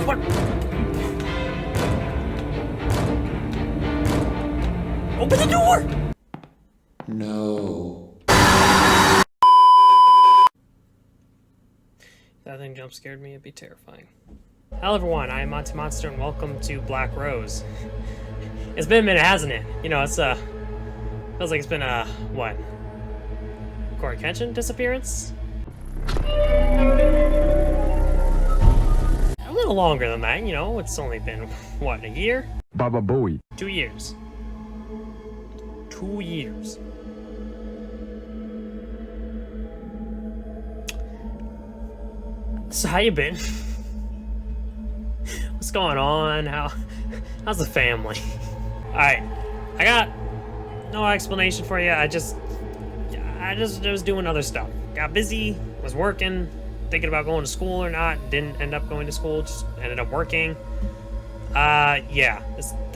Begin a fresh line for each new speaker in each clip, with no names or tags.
What? Open the door!
No.
That thing jump scared me, it'd be terrifying. Hello everyone, I am Monty Monster and welcome to Black Rose. It's been a minute, hasn't it? You know, it's feels like it's been what? Corey Kenshin disappearance? A little longer than that, you know, it's only been, what, a year?
Baba Booey.
2 years. 2 years. So how you been? What's going on? How's the family? Alright, I got no explanation for you. I just was doing other stuff. Got busy, was working, thinking about going to school or not. Didn't end up going to school, just ended up working. Yeah,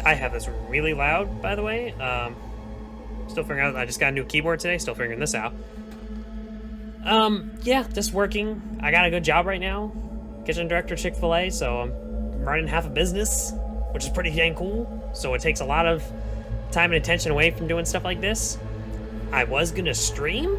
I have this really loud, by the way. Still figuring out, I just got a new keyboard today, still figuring this out. Yeah, just working. I got a good job right now. Kitchen director, Chick-fil-A, so I'm running half a business, which is pretty dang cool. So it takes a lot of time and attention away from doing stuff like this. I was gonna stream,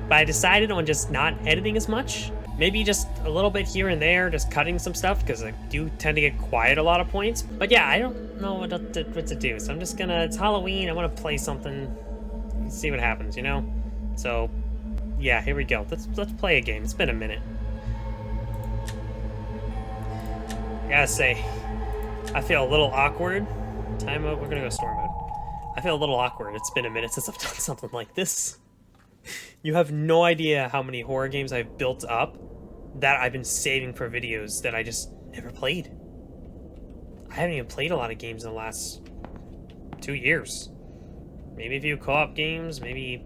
but I decided on just not editing as much. Maybe just a little bit here and there, just cutting some stuff, because I do tend to get quiet a lot of points. But yeah, I don't know what to do, so I'm just gonna, it's Halloween, I want to play something, see what happens, you know? So, yeah, here we go. Let's play a game. It's been a minute. I gotta say, I feel a little awkward. Time out, we're gonna go story mode. I feel a little awkward. It's been a minute since I've done something like this. You have no idea how many horror games I've built up that I've been saving for videos that I just never played. I haven't even played a lot of games in the last 2 years. Maybe a few co-op games, maybe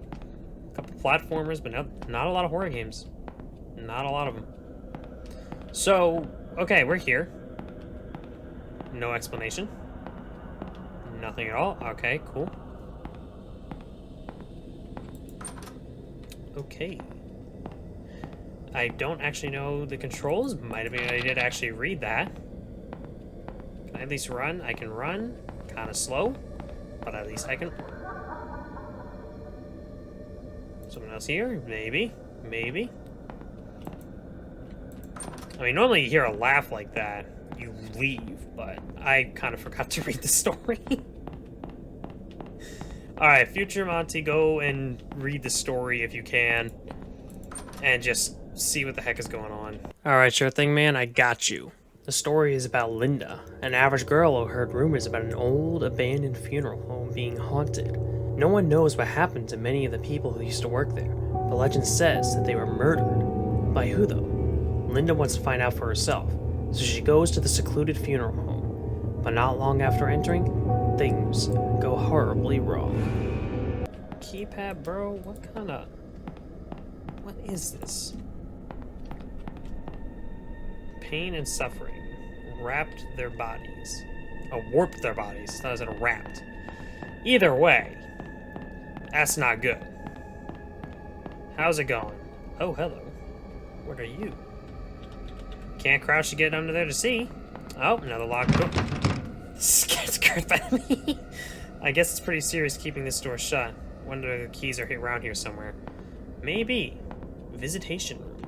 a couple platformers, but not a lot of horror games. Not a lot of them. So, okay, we're here. No explanation. Nothing at all. Okay, cool. Okay. I don't actually know the controls. Might have been I did actually read that. Can I at least run? I can run. Kind of slow, but at least I can. Someone else here? Maybe. Maybe. I mean, normally you hear a laugh like that, you leave, but I kind of forgot to read the story. Alright, future Monty, go and read the story if you can, and just see what the heck is going on. Alright, sure thing, man, I got you. The story is about Linda, an average girl who heard rumors about an old, abandoned funeral home being haunted. No one knows what happened to many of the people who used to work there, but legend says that they were murdered. By who, though? Linda wants to find out for herself, so she goes to the secluded funeral home. But not long after entering, things go horribly wrong. Keypad, bro? What is this? Pain and suffering. Wrapped their bodies. Oh, warped their bodies. That was it, wrapped. Either way, that's not good. How's it going? Oh, hello. What are you? Can't crouch to get under there to see. Oh, another locked door. Scared by me. I guess it's pretty serious keeping this door shut. Wonder if the keys are around here somewhere. Maybe. Visitation room.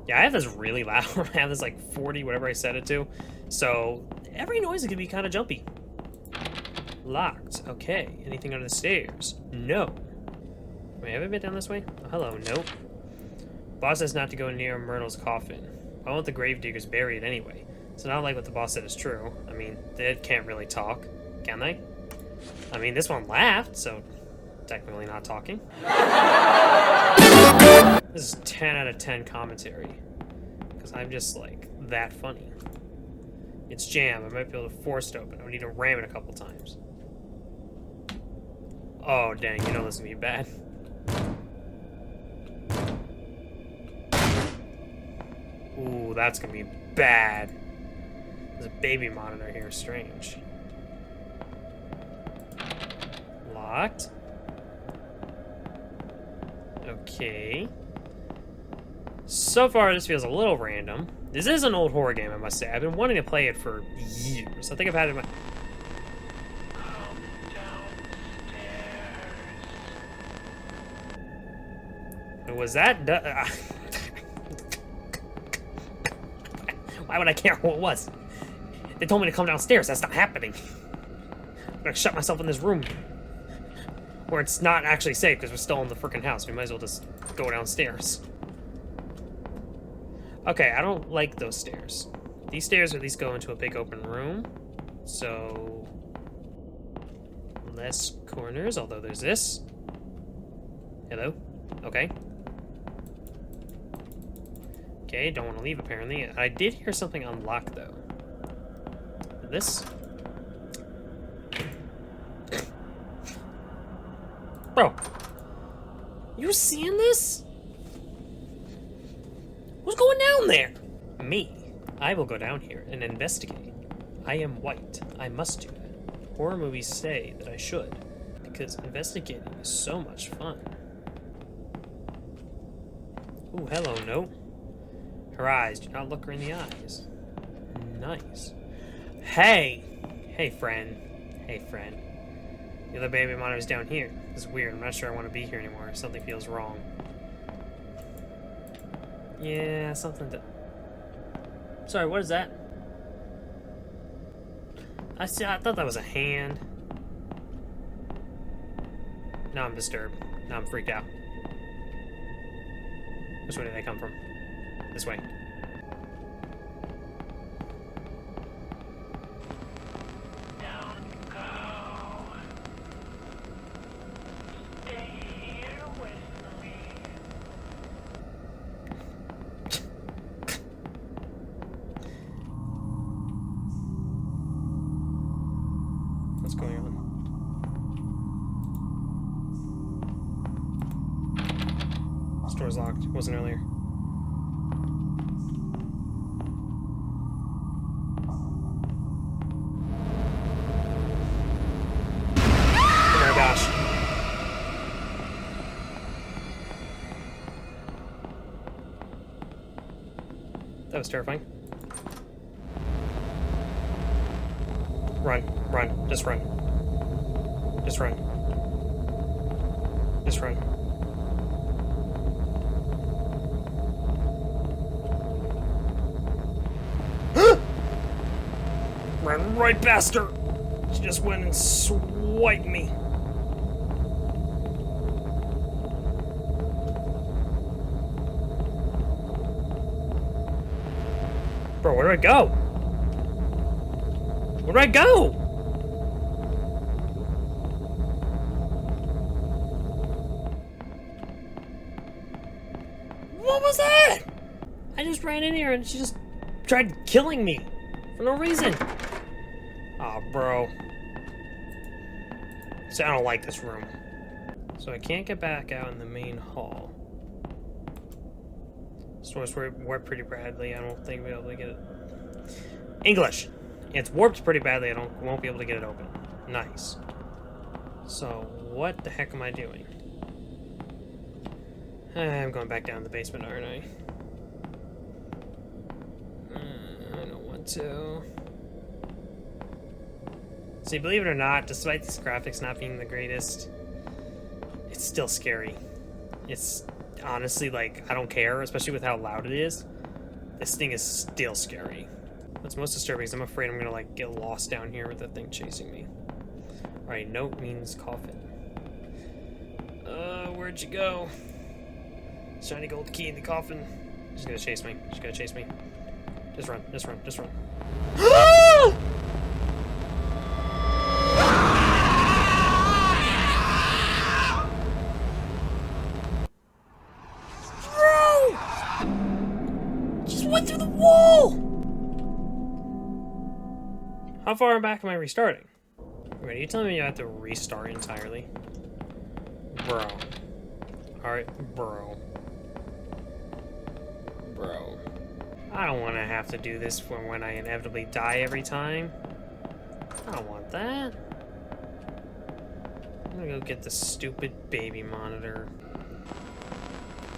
Yeah, I have this really loud room. I have this like 40, whatever I set it to. So every noise can be kind of jumpy. Locked. Okay. Anything under the stairs? No. Wait, have I been down this way? Oh, hello. Nope. Boss says not to go near Myrtle's coffin. I want the gravediggers buried anyway. It's not like what the boss said is true. I mean, the dead can't really talk, can they? I mean, this one laughed, so technically not talking. This is 10 out of 10 commentary. Because I'm just, like, that funny. It's jammed. I might be able to force it open. I would need to ram it a couple times. Oh, dang. You know this is going to be bad. Ooh, that's gonna be bad. There's a baby monitor here, strange. Locked. Okay. So far, this feels a little random. This is an old horror game, I must say. I've been wanting to play it for years. I think I've had it in my... Was that... Why would I care who it was? They told me to come downstairs. That's not happening. I'm gonna shut myself in this room. Or it's not actually safe because we're still in the freaking house. We might as well just go downstairs. Okay, I don't like those stairs. These stairs at least go into a big open room. So... less corners, although there's this. Hello? Okay. Okay, don't want to leave apparently. I did hear something unlock though. This? Bro! You seeing this? What's going down there? Me. I will go down here and investigate. I am white. I must do that. Horror movies say that I should, because investigating is so much fun. Ooh, hello, note. Her eyes, do not look her in the eyes. Nice. Hey! Hey, friend. Hey, friend. The other baby monitor's down here. This is weird. I'm not sure I want to be here anymore. Something feels wrong. Yeah, something that... Sorry, what is that? I thought that was a hand. Now I'm disturbed. Now I'm freaked out. Which way did they come from? This way. What's going on? This door's locked. It wasn't earlier. Oh my gosh. That was terrifying. Run, run, just run. Just run. Just run. Ran right past her! She just went and swiped me. Bro, where do I go? Where do I go? What was that? I just ran in here and she just tried killing me for no reason. Aw, bro. See, I don't like this room. So I can't get back out in the main hall. Source warped pretty badly. I don't think we'll be able to get it. English. It's warped pretty badly. Won't be able to get it open. Nice. So what the heck am I doing? I'm going back down to the basement, aren't I? I don't want to. See, believe it or not, despite these graphics not being the greatest, it's still scary. It's honestly, like, I don't care, especially with how loud it is. This thing is still scary. What's most disturbing is I'm afraid I'm gonna, like, get lost down here with that thing chasing me. Alright, note means coffin. Where'd you go? Shiny gold key in the coffin. She's gonna chase me. She's gonna chase me. Just run, just run, just run. Bro! Just went through the wall! How far back am I restarting? Wait, are you telling me you have to restart entirely? Bro. Alright, bro. Bro. I don't want to have to do this for when I inevitably die every time. I don't want that. I'm gonna go get the stupid baby monitor.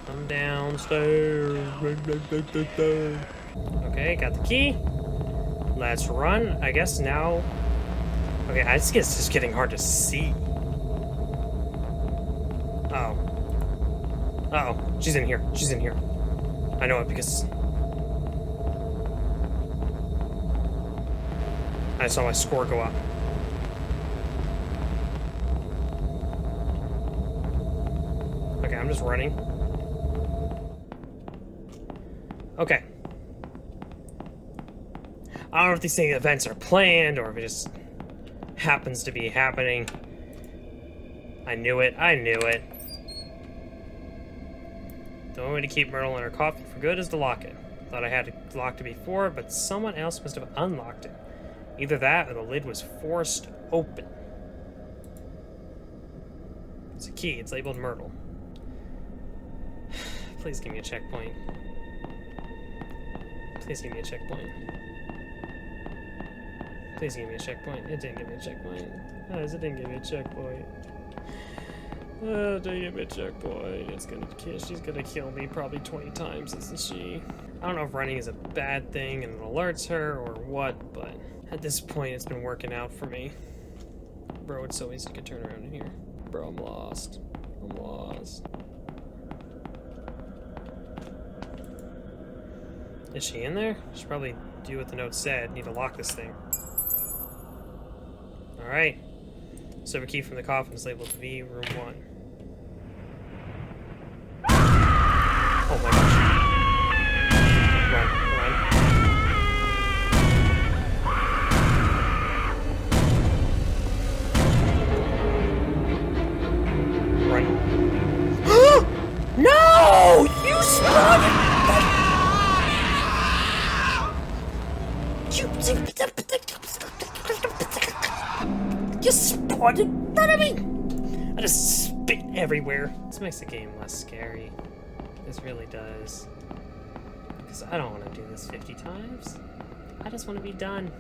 Come downstairs. Okay, got the key. Let's run. I guess now... Okay, I just guess it's just getting hard to see. Uh-oh. Uh-oh. She's in here. She's in here. I know it because... I saw my score go up. Okay, I'm just running. Okay. I don't know if these events are planned or if it just happens to be happening. I knew it. I knew it. The only way to keep Myrtle in her coffin for good is to lock it. Thought I had locked it before, but someone else must have unlocked it. Either that or the lid was forced open. It's a key. It's labeled Myrtle. Please give me a checkpoint. Please give me a checkpoint. Please give me a checkpoint. It didn't give me a checkpoint. Oh, it didn't give me a checkpoint. Oh, didn't give me a checkpoint. It's gonna kill. She's gonna kill me probably 20 times, isn't she? I don't know if running is a bad thing and it alerts her or what, but at this point it's been working out for me. Bro, it's so easy to turn around in here. Bro, I'm lost. I'm lost. Is she in there? Should probably do what the note said. Need to lock this thing. Alright. Silver key from the coffin is labeled V, room 1. Oh my gosh. Run, run. Run. No! You spawned! You spawned in front of me! I just spit everywhere. This makes the game less scary. This really does. Because I don't want to do this 50 times. I just want to be done.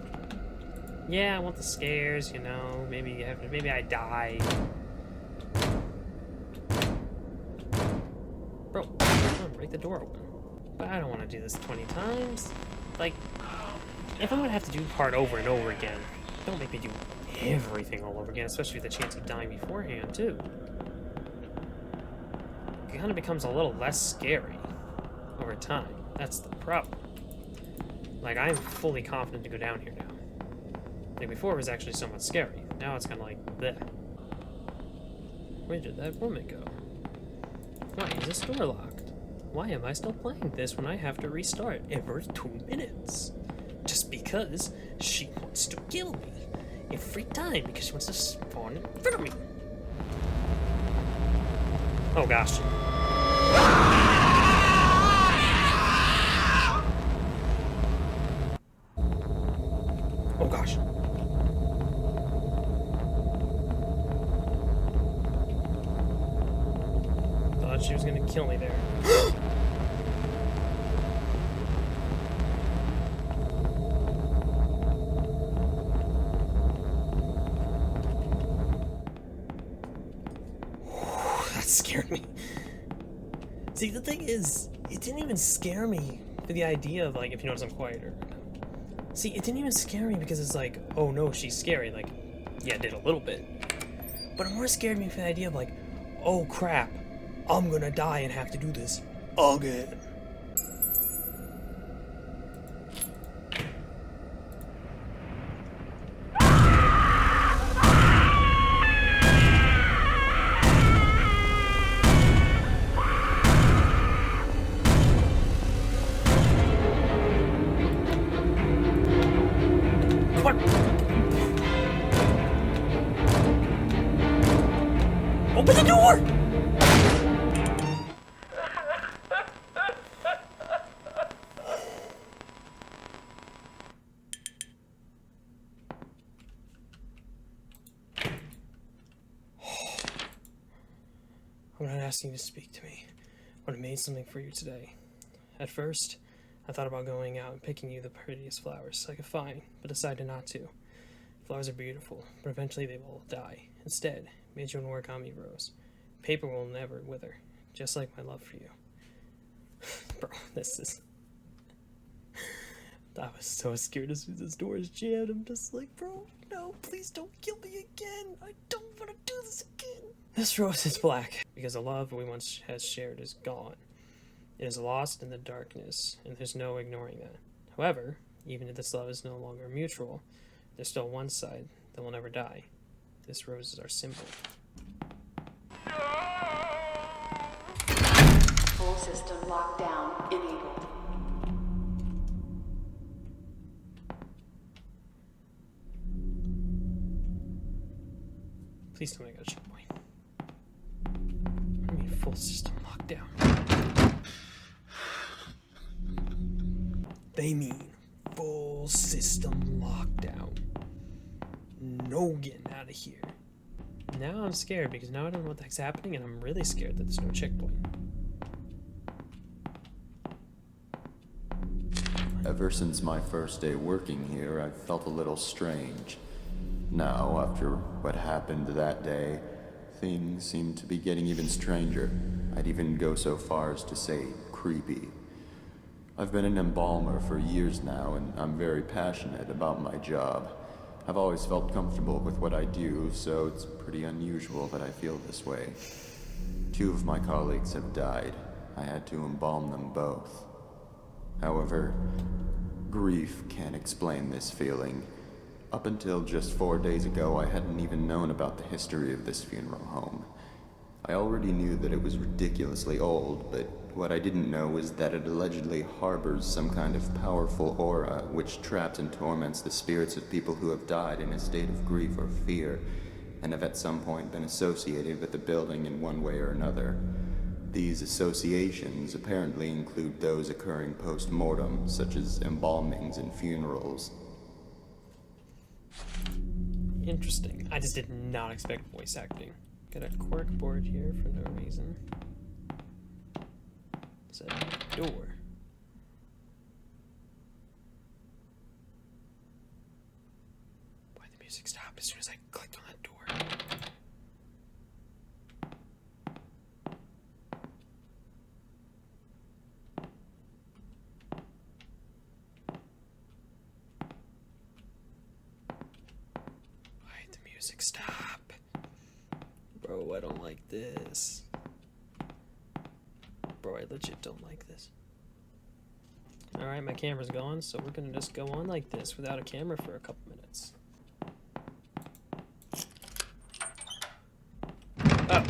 Yeah, I want the scares, you know. Maybe I die. Bro, come on, break the door open. But I don't want to do this 20 times. Like, if I'm gonna have to do part over and over again, don't make me do everything all over again, especially with the chance of dying beforehand, too. It kind of becomes a little less scary over time. That's the problem. Like, I'm fully confident to go down here now. Like, before it was actually somewhat scary. Now it's kind of like, bleh. Where did that woman go? Why is this door locked? Why am I still playing this when I have to restart every 2 minutes? Just because she wants to kill me every time because she wants to spawn in front of me. Oh gosh. Oh gosh. Thought she was gonna kill me there. Scared me. See, the thing is, it didn't even scare me for the idea of, like, if you notice I'm quieter. See, it didn't even scare me because it's like, oh no, she's scary. Like, yeah, it did a little bit. But it more scared me for the idea of, like, oh crap, I'm gonna die and have to do this again. Open the door! I'm not asking you to speak to me, but I made something for you today. At first, I thought about going out and picking you the prettiest flowers I could find, but decided not to. Flowers are beautiful, but eventually they will die. Instead, I made you an origami rose. Paper will never wither, just like my love for you. Bro, this is... I was so scared as soon as this door is jammed. I'm just like, bro, no, please don't kill me again. I don't want to do this again. This rose is black because the love we once has shared is gone. It is lost in the darkness, and there's no ignoring that. However, even if this love is no longer mutual, there's still one side that will never die. This rose is our symbol.
Full system lockdown enabled.
Please tell me I got a checkpoint. I mean, full system lockdown. They mean full system lockdown. No getting out of here. Now I'm scared because now I don't know what the heck's happening, and I'm really scared that there's no checkpoint.
Ever since my first day working here, I've felt a little strange. Now, after what happened that day, things seem to be getting even stranger. I'd even go so far as to say creepy. I've been an embalmer for years now, and I'm very passionate about my job. I've always felt comfortable with what I do, so it's pretty unusual that I feel this way. 2 of my colleagues have died. I had to embalm them both. However, grief can't explain this feeling. Up until just 4 days ago, I hadn't even known about the history of this funeral home. I already knew that it was ridiculously old, but what I didn't know was that it allegedly harbors some kind of powerful aura which traps and torments the spirits of people who have died in a state of grief or fear, and have at some point been associated with the building in one way or another. These associations apparently include those occurring post-mortem, such as embalmings and funerals.
Interesting. I just did not expect voice acting. Got a cork board here for no reason. It's a door. Why the music stopped as soon as I clicked on that door? Why the music stop? Bro, I don't like this. Bro, I legit don't like this. Alright, my camera's going, so we're gonna just go on like this without a camera for a couple minutes. Oh.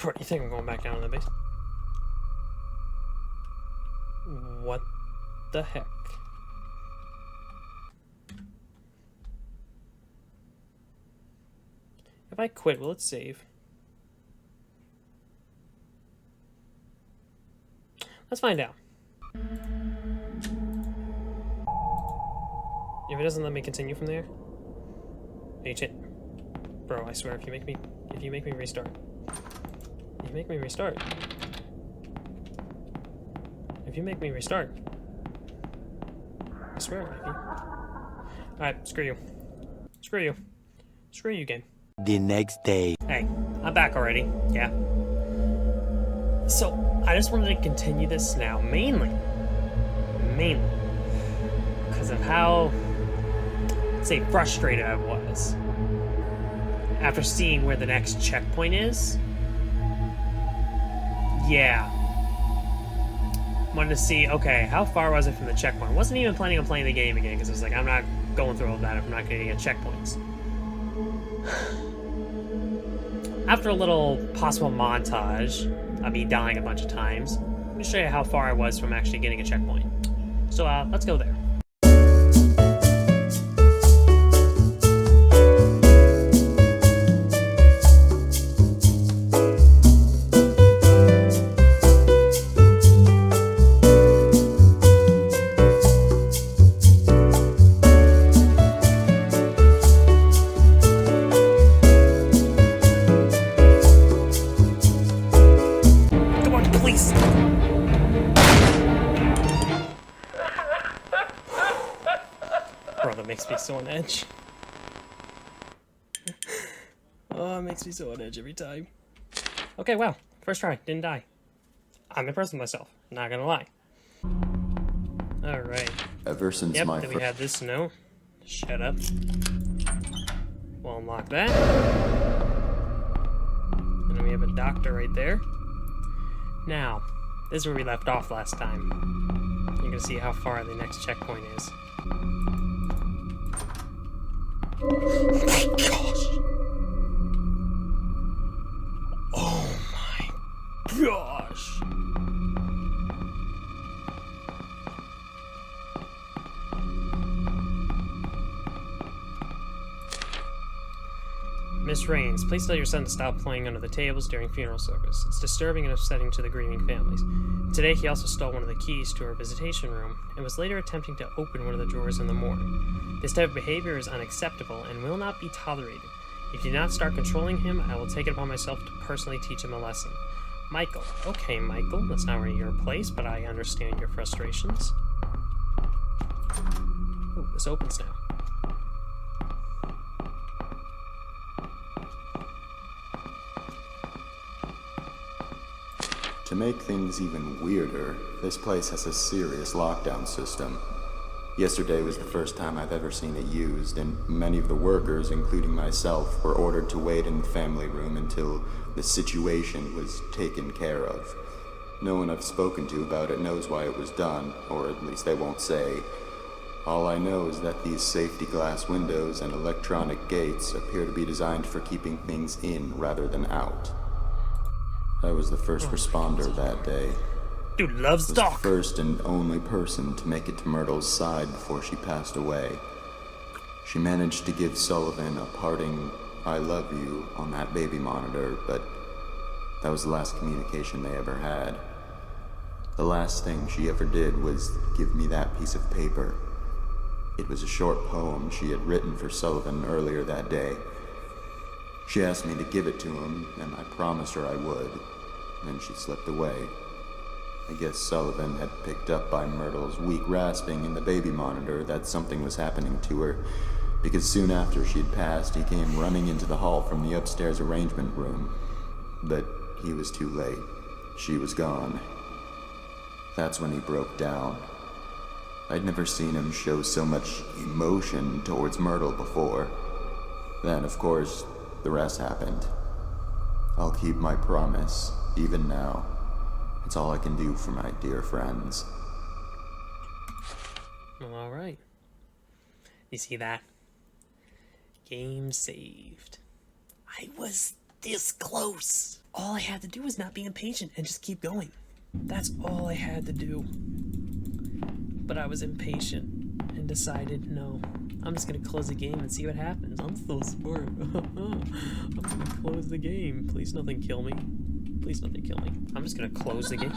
Bro, you think I'm going back down to the base? What the heck? If I quit, will it save? Let's find out. If it doesn't let me continue from there, bro, I swear, if you make me restart, if you make me restart, I swear. Alright, screw you, game.
The next day.
Hey, I'm back already. Yeah. So, I just wanted to continue this now, mainly, because of how, let's say, frustrated I was after seeing where the next checkpoint is. Yeah. Wanted to see, okay, how far was it from the checkpoint? Wasn't even planning on playing the game again, because I was like, I'm not going through all that if I'm not going to get checkpoints. After a little possible montage of me dying a bunch of times, let me show you how far I was from actually getting a checkpoint. So, let's go there. Bro, that makes me so on edge. Oh, it makes me so on edge every time. Okay, wow. First try. Didn't die. I'm impressed with myself. Not gonna lie. Alright.
Ever since
Yep,
my
then we
first...
have this note. Shut up. We'll unlock that. And then we have a doctor right there. Now, this is where we left off last time. You're gonna see how far the next checkpoint is. Oh my gosh! Oh my gosh! Miss Raines, please tell your son to stop playing under the tables during funeral service. It's disturbing and upsetting to the grieving families. Today, he also stole one of the keys to our visitation room and was later attempting to open one of the drawers in the morgue. This type of behavior is unacceptable and will not be tolerated. If you do not start controlling him, I will take it upon myself to personally teach him a lesson. Michael. Okay, Michael, that's not really your place, but I understand your frustrations. Ooh, this opens now.
To make things even weirder, this place has a serious lockdown system. Yesterday was the first time I've ever seen it used, and many of the workers, including myself, were ordered to wait in the family room until the situation was taken care of. No one I've spoken to about it knows why it was done, or at least they won't say. All I know is that these safety glass windows and electronic gates appear to be designed for keeping things in rather than out. I was the first responder that day.
Dude loves
Was
Doc.
the first and only person to make it to Myrtle's side before she passed away. She managed to give Sullivan a parting "I love you" on that baby monitor, but that was the last communication they ever had. The last thing she ever did was give me that piece of paper. It was a short poem she had written for Sullivan earlier that day. She asked me to give it to him, and I promised her I would. Then she slipped away. I guess Sullivan had picked up by Myrtle's weak rasping in the baby monitor that something was happening to her, because soon after she'd passed, he came running into the hall from the upstairs arrangement room. But he was too late. She was gone. That's when he broke down. I'd never seen him show so much emotion towards Myrtle before. Then, of course, the rest happened. I'll keep my promise, even now. It's all I can do for my dear friends.
Well, alright. You see that? Game saved. I was this close. All I had to do was not be impatient and just keep going. That's all I had to do. But I was impatient and decided, no, I'm just gonna close the game and see what happens. I'm so smart. I'm gonna close the game. Please nothing kill me. Please nothing kill me. I'm just gonna close the game.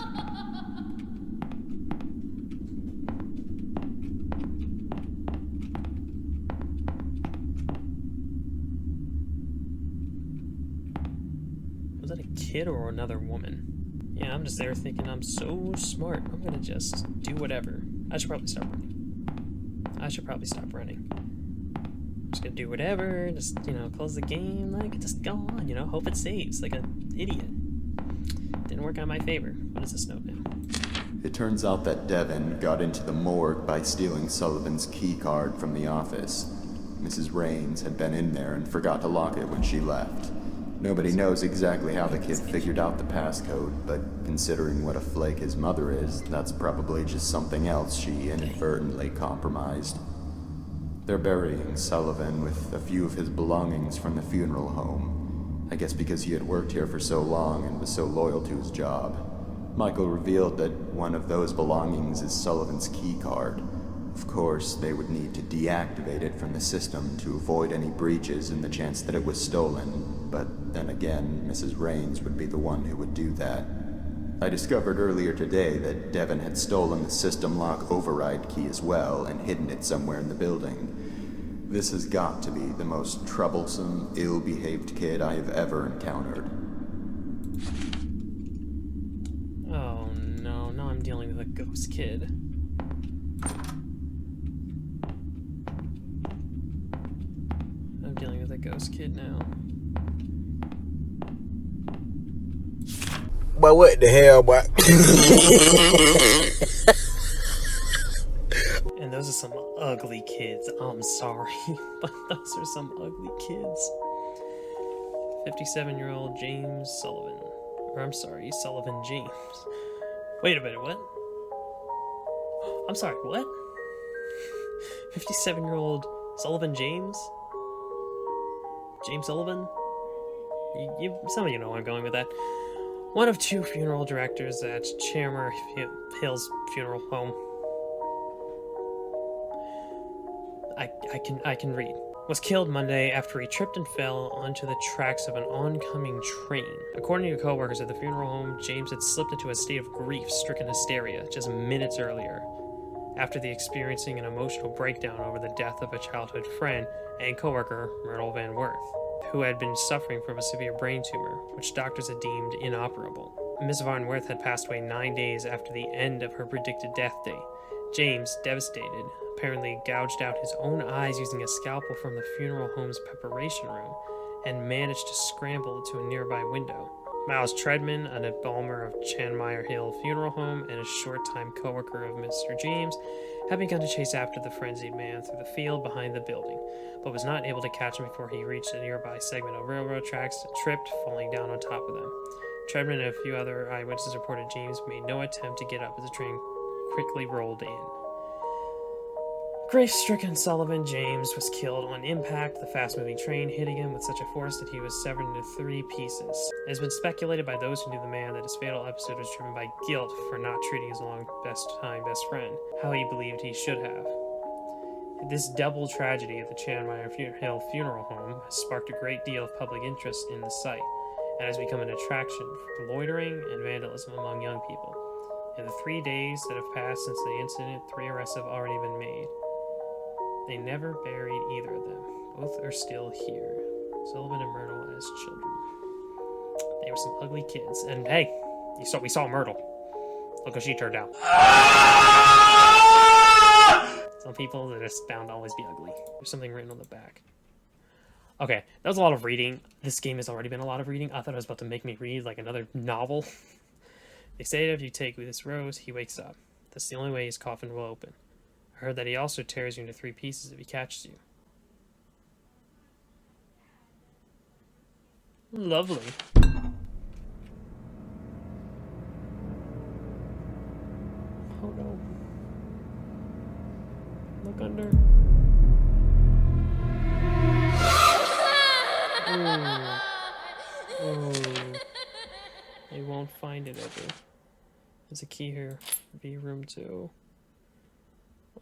Was that a kid or another woman? Yeah, I'm just there thinking I'm so smart. I'm gonna just do whatever. I should probably stop running. I'm just gonna do whatever, just, close the game, like, just go on, hope it saves, like an idiot. Didn't work out in my favor. What is this note now?
It turns out that Devin got into the morgue by stealing Sullivan's key card from the office. Mrs. Raines had been in there and forgot to lock it when she left. Nobody knows exactly how the kid figured out the passcode, but considering what a flake his mother is, that's probably just something else she inadvertently compromised. They're burying Sullivan with a few of his belongings from the funeral home. I guess because he had worked here for so long and was so loyal to his job. Michael revealed that one of those belongings is Sullivan's key card. Of course, they would need to deactivate it from the system to avoid any breaches and the chance that it was stolen, but then again, Mrs. Raines would be the one who would do that. I discovered earlier today that Devin had stolen the system lock override key as well and hidden it somewhere in the building. This has got to be the most troublesome, ill-behaved kid I have ever encountered.
Oh no, now I'm dealing with a ghost kid. I'm dealing with a ghost kid now.
But what the hell, boy?
And those are some ugly kids. I'm sorry, but those are some ugly kids. 57-year-old James Sullivan. Or I'm sorry, Sullivan James. Wait a minute, what? I'm sorry, what? 57-year-old Sullivan James? James Sullivan? Some of you know where I'm going with that. One of two funeral directors at Chandler Hill's funeral home. I can read. Was killed Monday after he tripped and fell onto the tracks of an oncoming train. According to co-workers at the funeral home, James had slipped into a state of grief-stricken hysteria just minutes earlier, after experiencing an emotional breakdown over the death of a childhood friend and co-worker, Myrtle Van Worth, who had been suffering from a severe brain tumor, which doctors had deemed inoperable. Miss Van Worth had passed away 9 days after the end of her predicted death date. James, devastated, apparently gouged out his own eyes using a scalpel from the funeral home's preparation room and managed to scramble to a nearby window. Miles Treadman, an embalmer of Chanmeyer Hill Funeral Home and a short-time co-worker of Mr. James, had begun to chase after the frenzied man through the field behind the building, but was not able to catch him before he reached a nearby segment of railroad tracks and tripped, falling down on top of them. Treadman and a few other eyewitnesses reported James made no attempt to get up as the train quickly rolled in. Grief-stricken Sullivan James was killed on impact, the fast-moving train hitting him with such a force that he was severed into 3 pieces. It has been speculated by those who knew the man that his fatal episode was driven by guilt for not treating his long best friend how he believed he should have. This double tragedy at the Chanmeyer Hill Funeral Home has sparked a great deal of public interest in the site, and has become an attraction for loitering and vandalism among young people. In the 3 days that have passed since the incident, 3 arrests have already been made. They never buried either of them. Both are still here. Sullivan and Myrtle as children. They were some ugly kids. And hey, we saw Myrtle. Look how she turned out. Some people that are bound to always be ugly. There's something written on the back. Okay, that was a lot of reading. This game has already been a lot of reading. I thought it was about to make me read like another novel. They say that if you take this rose, he wakes up. That's the only way his coffin will open. I heard that he also tears you into 3 pieces if he catches you. Lovely. Oh no. Look under. Ooh. They won't find it ever. There's a key here. B room 2.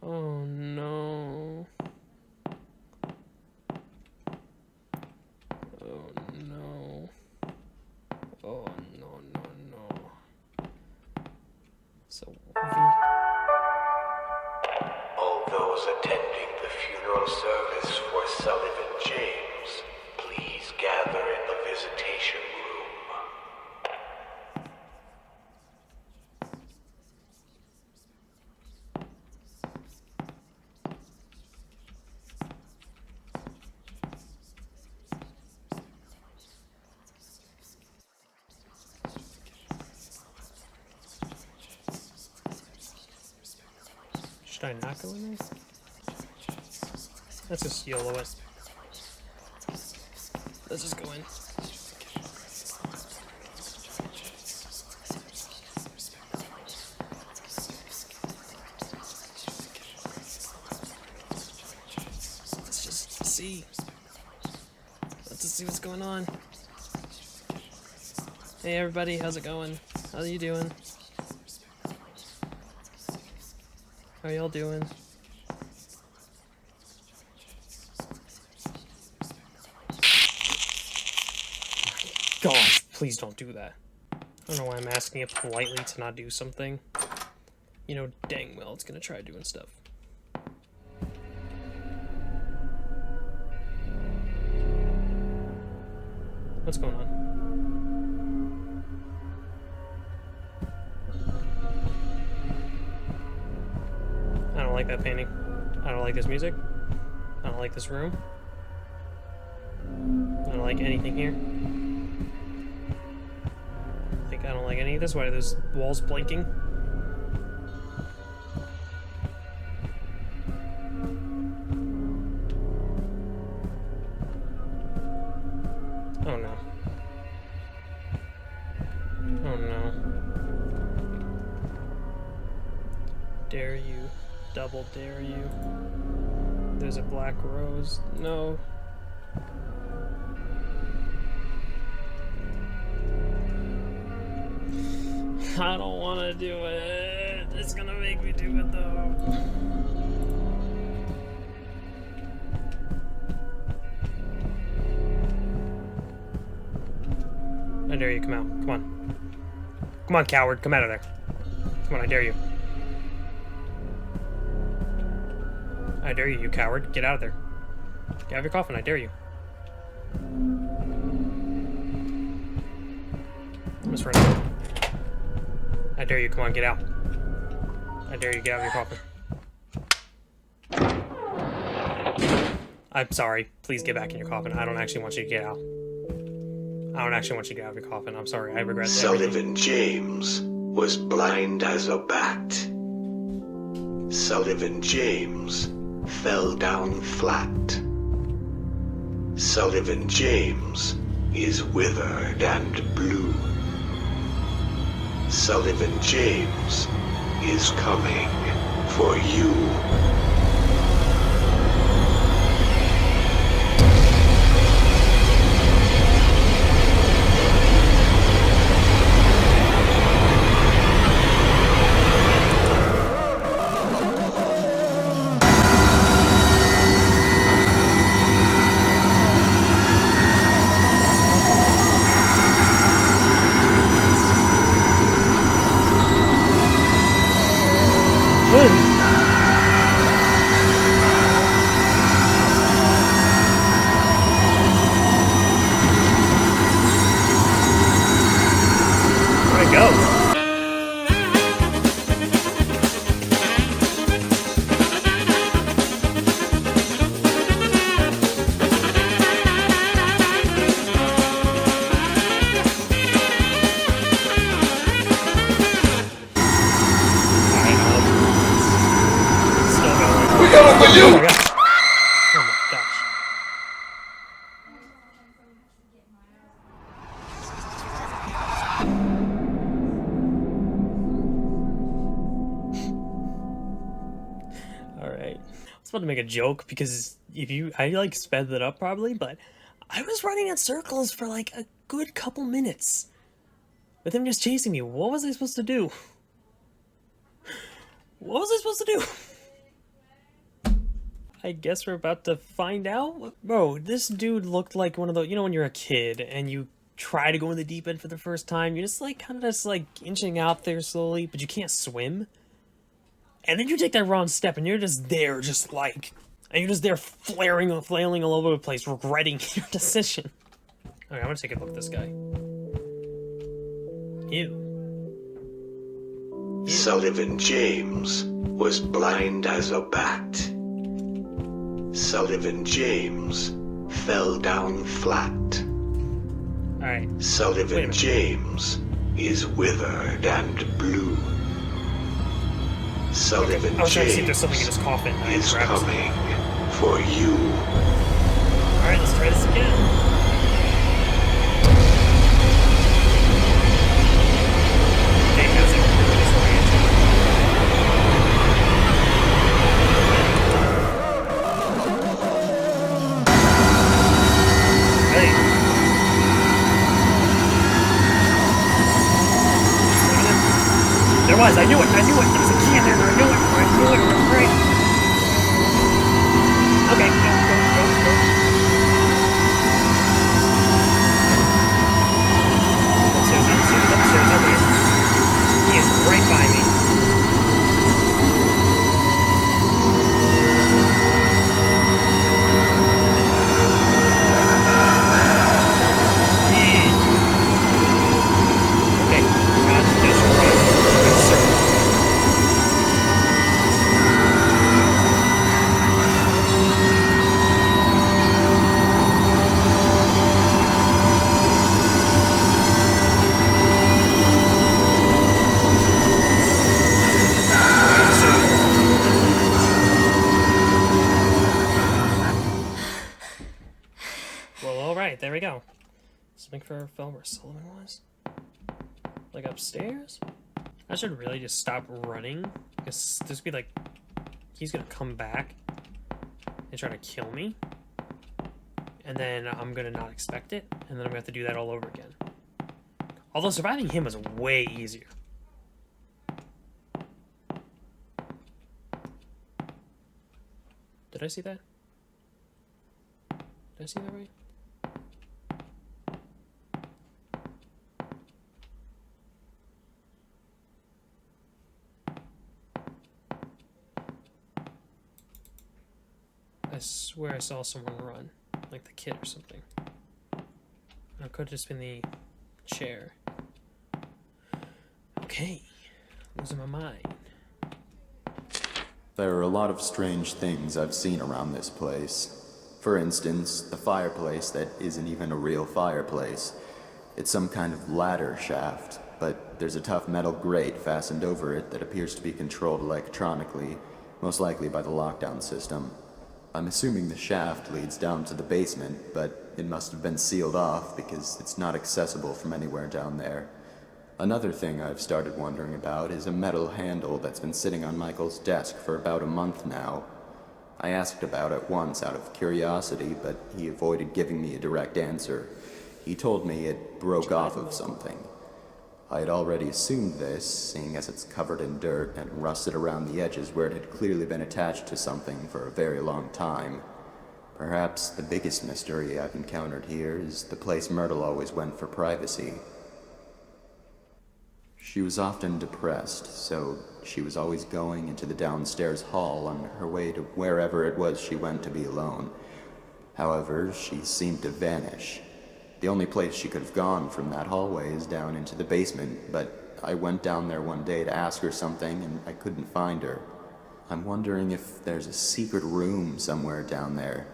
Oh no. Oh no. Oh no. So
All those attending the funeral service for Sullivan James, please gather in the visitation room.
should I not go in there? Let's just YOLO it. Let's just go in. Let's just see. Let's just see what's going on. Hey everybody, how's it going? How are you doing? How y'all doing? God, please don't do that. I don't know why I'm asking it politely to not do something. You know dang well it's gonna try doing stuff. What's going on? I don't like that painting. I don't like this music. I don't like this room. I don't like anything here. Like, I don't like any of this. Why are those walls blinking? Oh no. Oh no. Dare you. Double dare you. There's a black rose. No. I don't want to do it. It's gonna make me do it though. I dare you, come out. Come on. Come on, coward. Come out of there. Come on, I dare you. I dare you, you coward. Get out of there. Get out of your coffin, I dare you. Miss Renner. I dare you, come on, get out. I dare you, get out of your coffin. I'm sorry. Please get back in your coffin. I don't actually want you to get out. I don't actually want you to get out of your coffin. I'm sorry. I regret that.
Sullivan James was blind as a bat. Sullivan James fell down flat. Sullivan James is withered and blue. Sullivan James is coming for you.
Where'd it go? Oh my gosh. Oh my gosh. Alright. I was about to make a joke because I like sped that up probably, but I was running in circles for like a good couple minutes with him just chasing me. What was I supposed to do? What was I supposed to do? I guess we're about to find out. Bro, this dude looked like one of those, you know when you're a kid and you try to go in the deep end for the first time, you're just like kind of just like inching out there slowly, but you can't swim. And then you take that wrong step and you're just there, just like, and you're just there flailing all over the place, regretting your decision. Okay, I'm gonna take a look at this guy. Ew.
Sullivan James was blind as a bat. Sullivan James fell down flat.
Alright.
Sullivan James is withered and blue. Sullivan
I was trying to see if there's
James
something in his coffin.
is coming for you.
Alright, let's try this again. Okay, how's it really disoriented? Hey. There was, I knew it, there was a key in there, I knew it, right? Okay, go. Upstairs, over here. He is right by me. Okay, just right. Good circle. go? Something for fell where Sullivan was? Like upstairs? I should really just stop running. Because this would be like... He's gonna come back and try to kill me. And then I'm gonna not expect it. And then I'm gonna have to do that all over again. Although surviving him was way easier. Did I see that? Did I see that right? I swear I saw someone run. Like the kid or something. Or it could have just been the chair. Okay. Losing my mind.
There are a lot of strange things I've seen around this place. For instance, the fireplace that isn't even a real fireplace. It's some kind of ladder shaft, but there's a tough metal grate fastened over it that appears to be controlled electronically, most likely by the lockdown system. I'm assuming the shaft leads down to the basement, but it must have been sealed off because it's not accessible from anywhere down there. Another thing I've started wondering about is a metal handle that's been sitting on Michael's desk for about a month now. I asked about it once out of curiosity, but he avoided giving me a direct answer. He told me it broke off of something. I had already assumed this, seeing as it's covered in dirt and rusted around the edges where it had clearly been attached to something for a very long time. Perhaps the biggest mystery I've encountered here is the place Myrtle always went for privacy. She was often depressed, so she was always going into the downstairs hall on her way to wherever it was she went to be alone. However, she seemed to vanish. The only place she could have gone from that hallway is down into the basement, but I went down there one day to ask her something and I couldn't find her. I'm wondering if there's a secret room somewhere down there.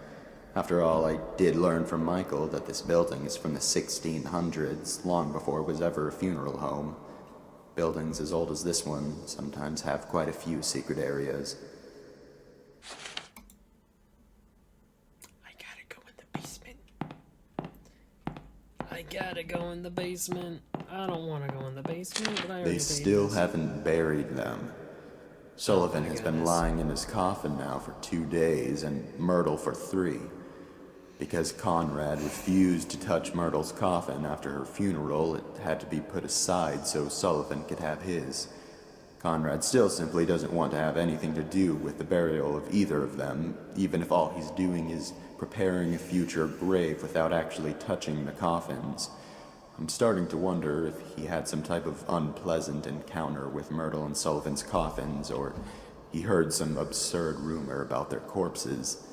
After all, I did learn from Michael that this building is from the 1600s, long before it was ever a funeral home. Buildings as old as this one sometimes have quite a few secret areas.
I gotta go in the basement. I gotta go in the basement. I don't want to go in the basement, but I already
They still haven't buried them. Sullivan has been lying in his coffin now for 2 days, and Myrtle for 3. Because Conrad refused to touch Myrtle's coffin after her funeral, it had to be put aside so Sullivan could have his. Conrad still simply doesn't want to have anything to do with the burial of either of them, even if all he's doing is preparing a future grave without actually touching the coffins. I'm starting to wonder if he had some type of unpleasant encounter with Myrtle and Sullivan's coffins, or he heard some absurd rumor about their corpses.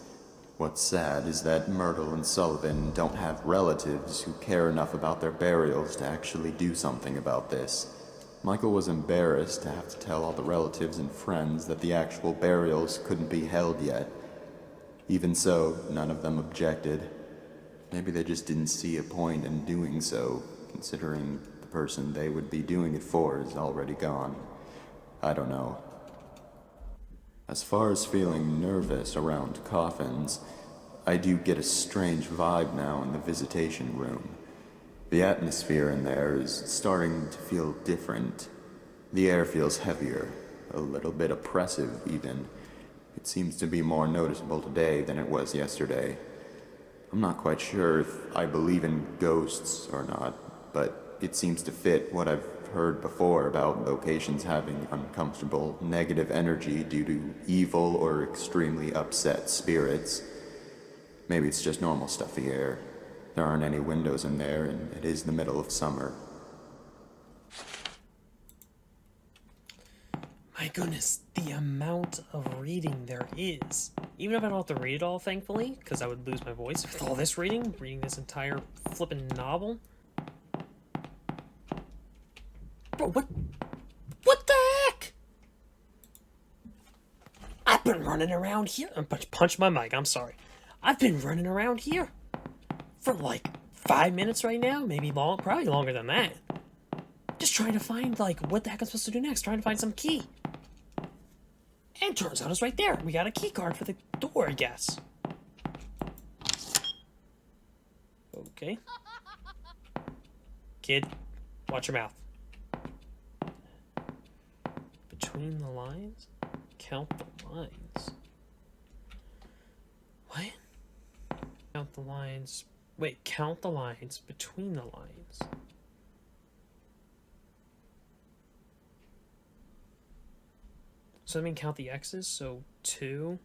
What's sad is that Myrtle and Sullivan don't have relatives who care enough about their burials to actually do something about this. Michael was embarrassed to have to tell all the relatives and friends that the actual burials couldn't be held yet. Even so, none of them objected. Maybe they just didn't see a point in doing so, considering the person they would be doing it for is already gone. I don't know. As far as feeling nervous around coffins, I do get a strange vibe now in the visitation room. The atmosphere in there is starting to feel different. The air feels heavier, a little bit oppressive even. It seems to be more noticeable today than it was yesterday. I'm not quite sure if I believe in ghosts or not, but it seems to fit what I've heard before about locations having uncomfortable negative energy due to evil or extremely upset spirits. Maybe it's just normal stuffy air. There aren't any windows in there, and it is the middle of summer.
My goodness, the amount of reading there is. Even if I don't have to read it all, thankfully, because I would lose my voice with all this reading this entire flippin' novel. Bro, what the heck? I've been running around here. Punch my mic, I'm sorry. I've been running around here for like 5 minutes right now, maybe probably longer than that. Just trying to find, like, what the heck I'm supposed to do next, trying to find some key. And turns out it's right there. We got a key card for the door, I guess. Okay. Kid, watch your mouth. Between the lines? Count the lines. What? Count the lines. Wait, count the lines between the lines. So I mean count the X's, so 2.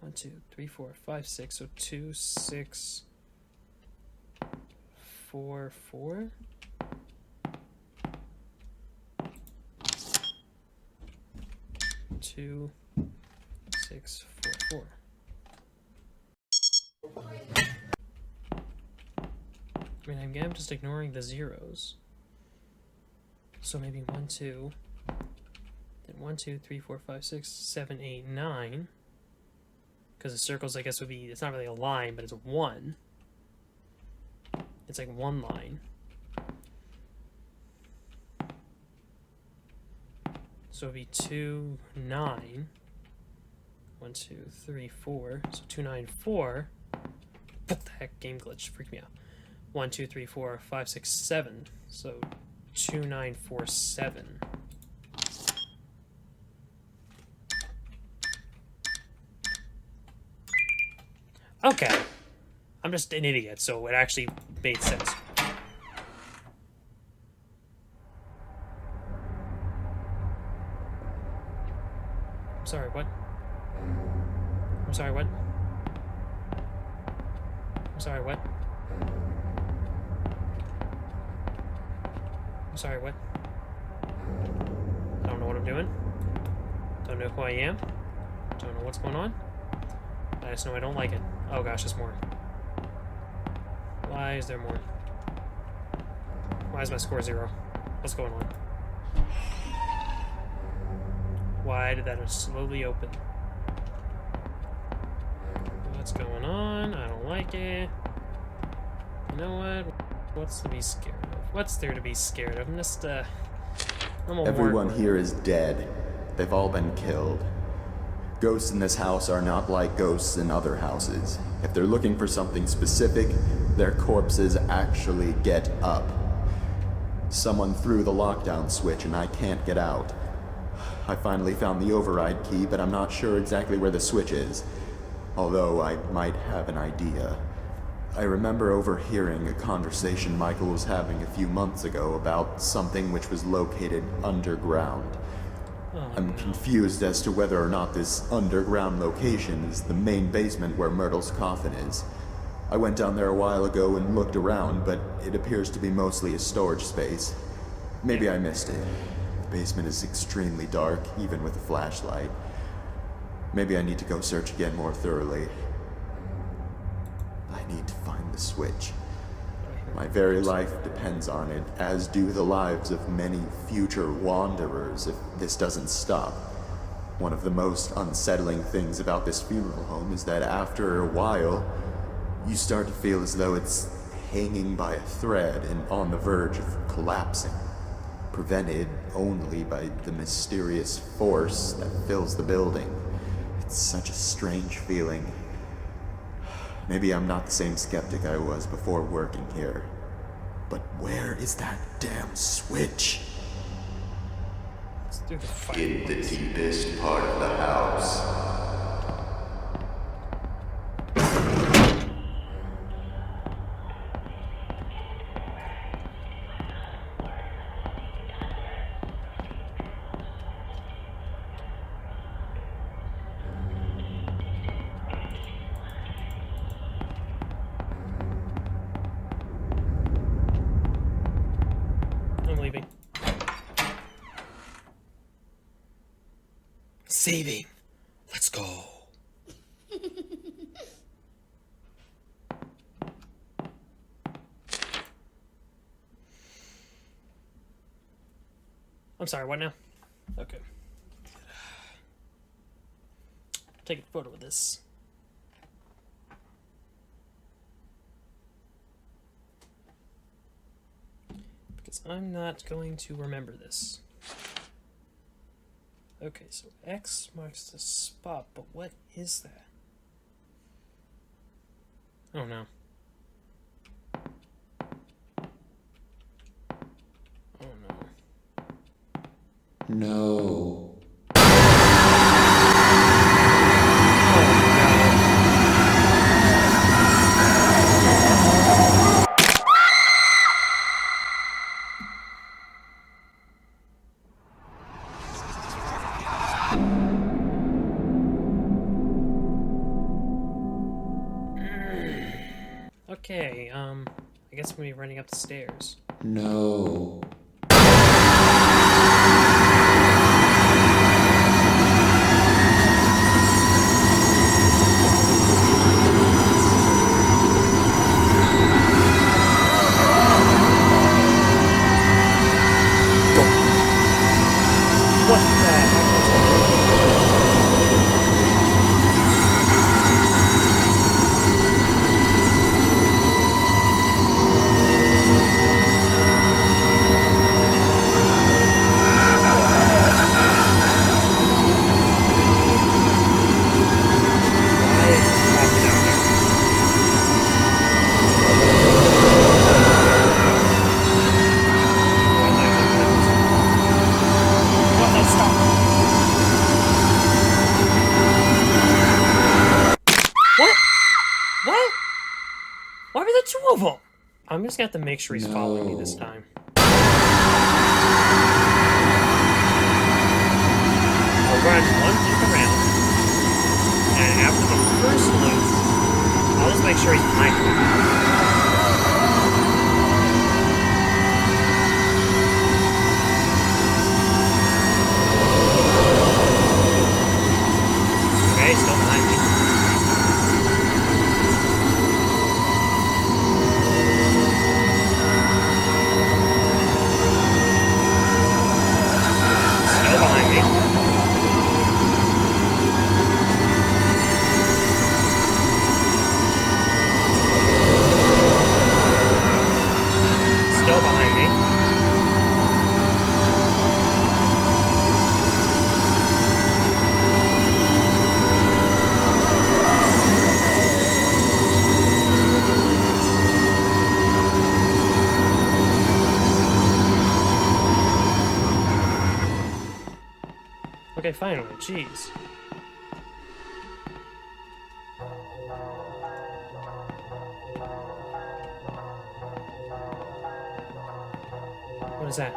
1, 2, 3, 4, 5, 6. So 2, 6, 4, 4. Two, 6, 4, 4. I mean, again, I'm just ignoring the zeros. So maybe 1, 2. Then 1, 2, 3, 4, 5, 6, 7, 8, 9. Because the circles, I guess, would be, it's not really a line, but it's a 1. It's like one line. So it'd be 2, 9. 1, 2, 3, 4. So 2, 9, 4. What the heck? Game glitch. Freaked me out. 1, 2, 3, 4, 5, 6, 7. So 2, 9, 4, 7. Okay. I'm just an idiot, so it actually made sense. I'm sorry, what? I'm sorry, what? I'm sorry, what? I'm sorry, what? I don't know what I'm doing. Don't know who I am. Don't know what's going on. I just know I don't like it. Oh gosh, there's more. Why is there more? Why is my score 0? What's going on? Why did that slowly open? What's going on? I don't like it. You know what? What's to be scared of? What's there to be scared of? I'm just,
Everyone here is dead. They've all been killed. Ghosts in this house are not like ghosts in other houses. If they're looking for something specific, their corpses actually get up. Someone threw the lockdown switch and I can't get out. I finally found the override key, but I'm not sure exactly where the switch is. Although I might have an idea. I remember overhearing a conversation Michael was having a few months ago about something which was located underground. I'm confused as to whether or not this underground location is the main basement where Myrtle's coffin is. I went down there a while ago and looked around, but it appears to be mostly a storage space. Maybe I missed it. The basement is extremely dark, even with a flashlight. Maybe I need to go search again more thoroughly. I need to find the switch. My very life depends on it, as do the lives of many future wanderers if this doesn't stop. One of the most unsettling things about this funeral home is that after a while, you start to feel as though it's hanging by a thread and on the verge of collapsing, prevented only by the mysterious force that fills the building. It's such a strange feeling. Maybe I'm not the same skeptic I was before working here. But where is that damn switch?
Let's do the fight.
In the deepest part of the house.
I'm leaving. Saving. Let's go. I'm sorry, what now? Okay. Take a photo of this. Because I'm not going to remember this. Okay, so X marks the spot, but what is that? Oh no. Oh no.
No.
Okay, I guess I'm gonna be running up the stairs.
No.
What the heck was that? Why is this happening down here? What the stop? What? What? Why were there two of them? I'm just gonna have to make sure he's following me this time. I'll run one loop around, and after the first loop, I'll just make sure he's behind me. Okay, still behind me. Still behind me. Still behind me. Okay, finally, jeez. What is that?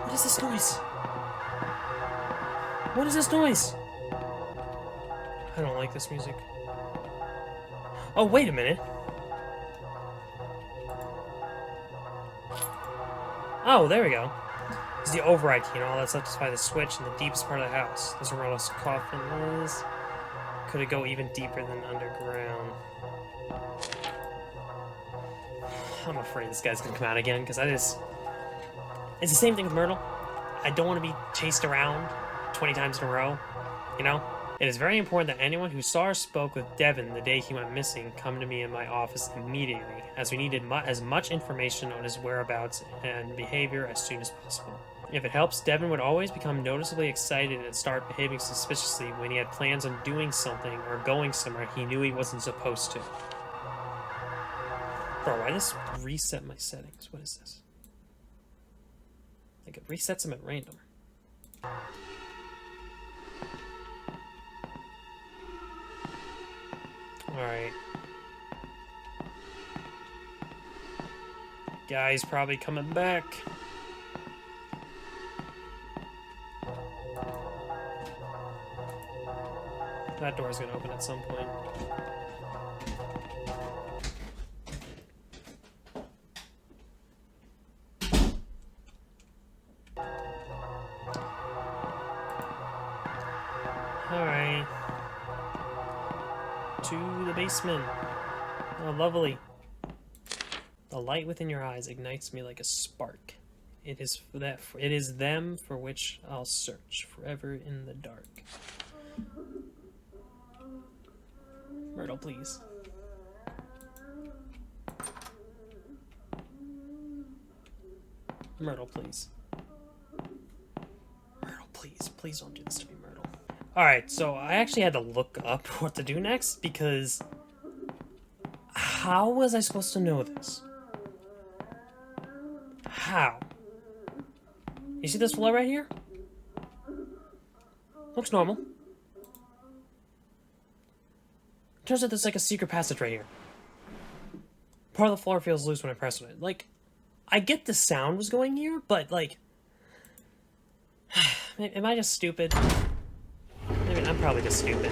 What is this noise? What is this noise? I don't like this music. Oh, wait a minute. Oh, there we go. It's the override key, and all that's left is by the switch in the deepest part of the house. That's where Ronald's coffin is. Could it go even deeper than underground? I'm afraid this guy's gonna come out again, because it's the same thing with Myrtle. I don't want to be chased around 20 times in a row, you know? It is very important that anyone who saw or spoke with Devin the day he went missing come to me in my office immediately, as we needed as much information on his whereabouts and behavior as soon as possible. If it helps, Devin would always become noticeably excited and start behaving suspiciously when he had plans on doing something or going somewhere he knew he wasn't supposed to. Bro, why just reset my settings? What is this? Like, it resets them at random. Alright. Guy's probably coming back. That door's gonna open at some point. Alright. To the basement. Oh, lovely. The light within your eyes ignites me like a spark. It is them for which I'll search forever in the dark. Myrtle, please. Myrtle, please. Myrtle, please. Please don't do this to me, Myrtle. Alright, so I actually had to look up what to do next, because how was I supposed to know this? How? You see this floor right here? Looks normal. Turns out there's like a secret passage right here. Part of the floor feels loose when I press on it. Like, I get the sound was going here, but like... am I just stupid? I mean, I'm probably just stupid.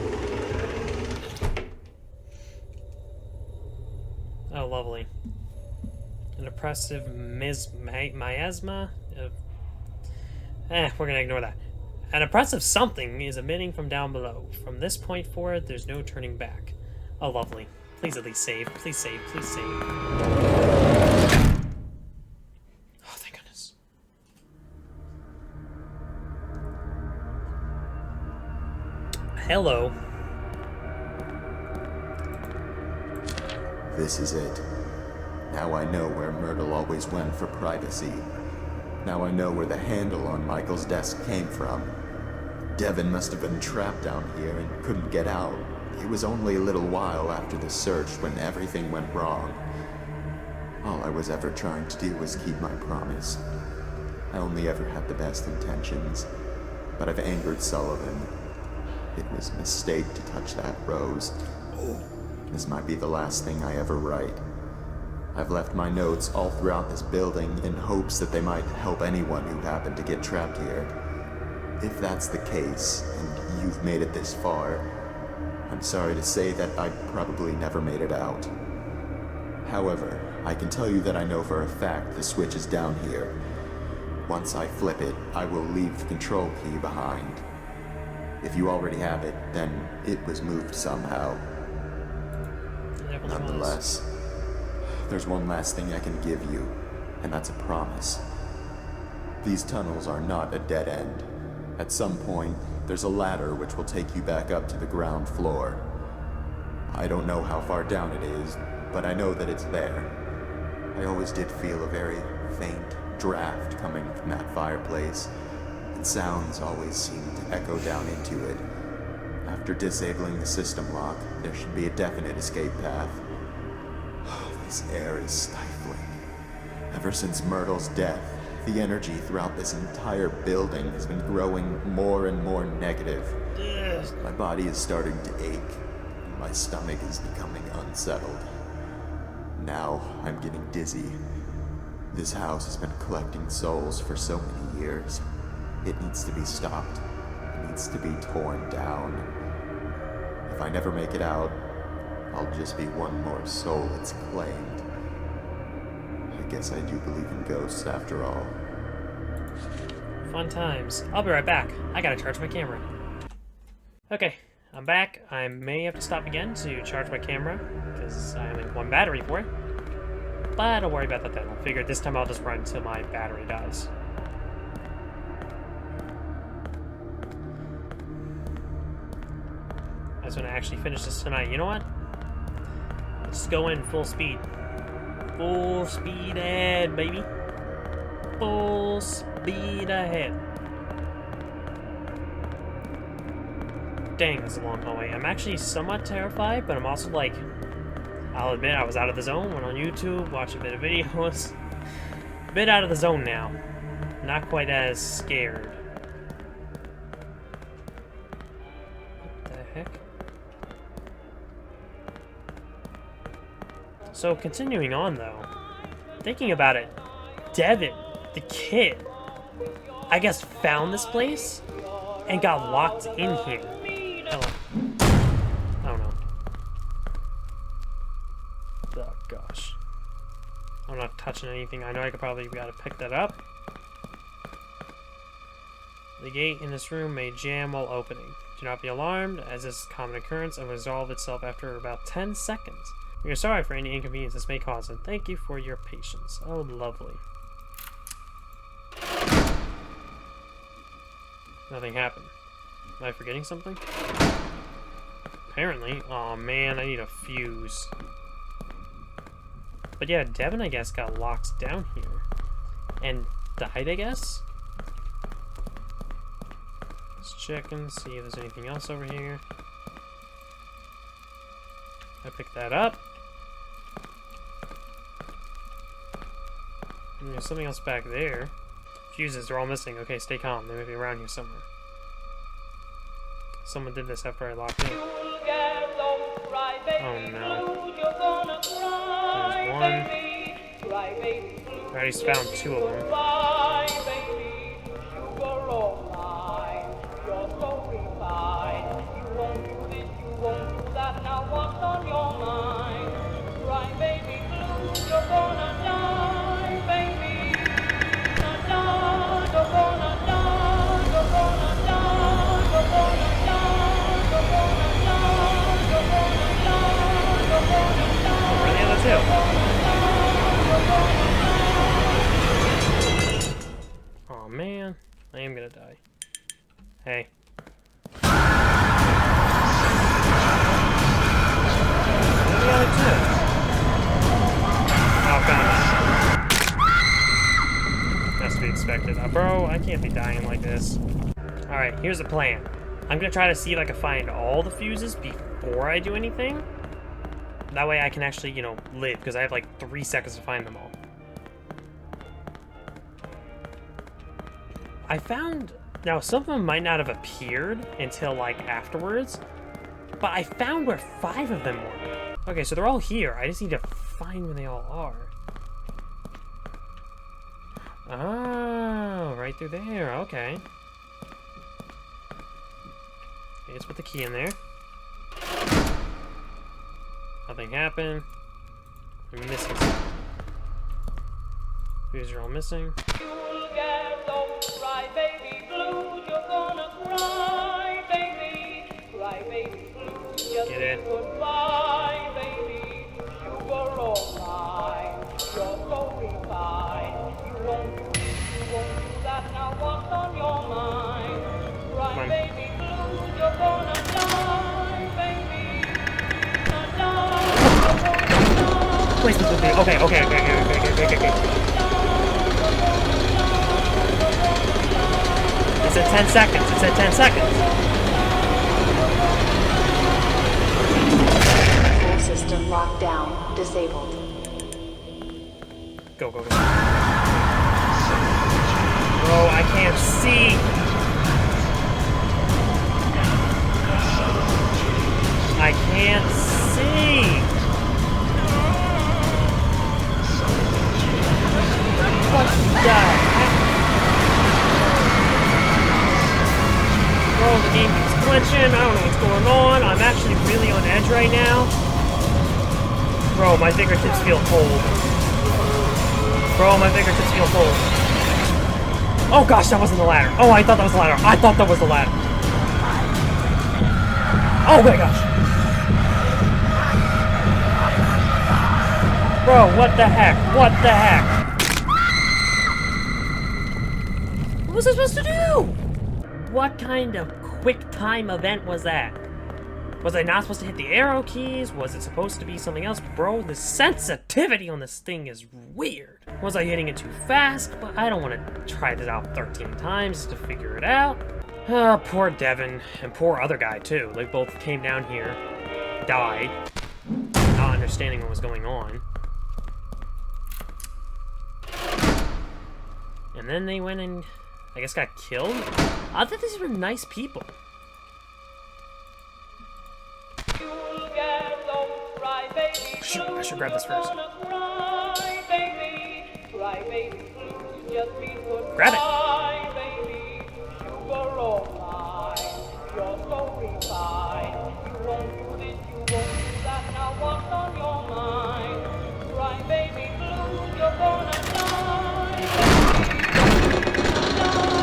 Oh, lovely. An oppressive miasma? We're gonna ignore that. An oppressive something is emitting from down below. From this point forward, there's no turning back. Oh, lovely. Please at least save. Please save. Please save. Oh, thank goodness. Hello.
This is it. Now I know where Myrtle always went for privacy. Now I know where the handle on Michael's desk came from. Devin must have been trapped down here and couldn't get out. It was only a little while after the search when everything went wrong. All I was ever trying to do was keep my promise. I only ever had the best intentions, but I've angered Sullivan. It was a mistake to touch that rose. This might be the last thing I ever write. I've left my notes all throughout this building in hopes that they might help anyone who happened to get trapped here. If that's the case, and you've made it this far, I'm sorry to say that I probably never made it out. However, I can tell you that I know for a fact the switch is down here. Once I flip it, I will leave the control key behind. If you already have it, then it was moved somehow. Nonetheless, there's one last thing I can give you, and that's a promise. These tunnels are not a dead end. At some point, there's a ladder which will take you back up to the ground floor. I don't know how far down it is, but I know that it's there. I always did feel a very faint draft coming from that fireplace, and sounds always seemed to echo down into it. After disabling the system lock, there should be a definite escape path. This air is stifling. Ever since Myrtle's death, the energy throughout this entire building has been growing more and more negative. My body is starting to ache, and my stomach is becoming unsettled. Now I'm getting dizzy. This house has been collecting souls for so many years. It needs to be stopped. It needs to be torn down. If I never make it out, I'll just be one more soul it's claimed. I guess I do believe in ghosts after all.
Fun times. I'll be right back. I gotta charge my camera. Okay, I'm back. I may have to stop again to charge my camera, because I only have one battery for it. But don't worry about that then. I figured this time I'll just run until my battery dies. I was gonna actually finish this tonight. You know what? Let's go in full speed. Full speed ahead, baby. Full speed ahead. Dang, this is a long hallway. I'm actually somewhat terrified, but I'm also like, I'll admit I was out of the zone, went on YouTube, watched a bit of videos. A bit out of the zone now. Not quite as scared. What the heck? So continuing on though, thinking about it, Devin, the kid, I guess found this place and got locked in here. Hello. I don't know. Oh gosh. I'm not touching anything. I know I could probably gotta pick that up. The gate in this room may jam while opening. Do not be alarmed, as this is a common occurrence and will resolve itself after about 10 seconds. We are sorry for any inconvenience this may cause, and thank you for your patience. Oh, lovely. Nothing happened. Am I forgetting something? Apparently. Aw, man, I need a fuse. But yeah, Devin, I guess, got locked down here. And died, I guess? Just checking, see if there's anything else over here. I picked that up. And there's something else back there. Fuses are all missing. Okay, stay calm. They may be around here somewhere. Someone did this after I locked in. Oh no. There's one. I already found 2 of them. Oh man, I am gonna die. Hey. Where are the other 2? Oh, found it. That's to be expected. Bro, I can't be dying like this. Alright, here's the plan. I'm gonna try to see if I can find all the fuses before I do anything. That way I can actually, you know, live, because I have like 3 seconds to find them all. I found... Now, some of them might not have appeared until, like, afterwards. But I found where 5 of them were. Okay, so they're all here. I just need to find where they all are. Oh, right through there. Okay. Okay, let's put the key in there. Nothing happened. I'm missing something. These are all missing. Get it. Come on. Wait, okay. It's at 10 seconds. It's at 10 seconds.
Full system lockdown disabled.
Go. Bro, I can't see. I can't see. What the heck? Bro, the game keeps glitching. I don't know what's going on. I'm actually really on edge right now. Bro, my fingertips feel cold. Bro, my fingertips feel cold. Oh gosh, that wasn't the ladder. Oh, I thought that was the ladder. I thought that was the ladder. Oh my gosh. Bro, what the heck? What the heck? What was I supposed to do? What kind of quick time event was that? Was I not supposed to hit the arrow keys? Was it supposed to be something else? Bro, the sensitivity on this thing is weird. Was I hitting it too fast? But I don't want to try this out 13 times to figure it out. Poor Devin, and poor other guy too. They both came down here, died, not understanding what was going on. And then they went and, I guess, got killed? I thought these were nice people. Shoot, I should grab this first. Grab it!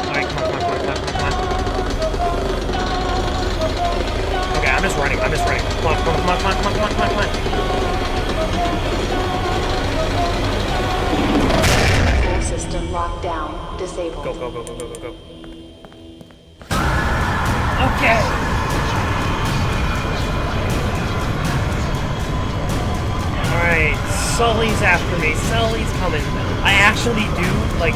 Alright, come on. Okay, I'm just running. Come on.
Full system lockdown disabled.
Go. Okay! Alright, Sully's after me. Sully's coming. I actually do, like,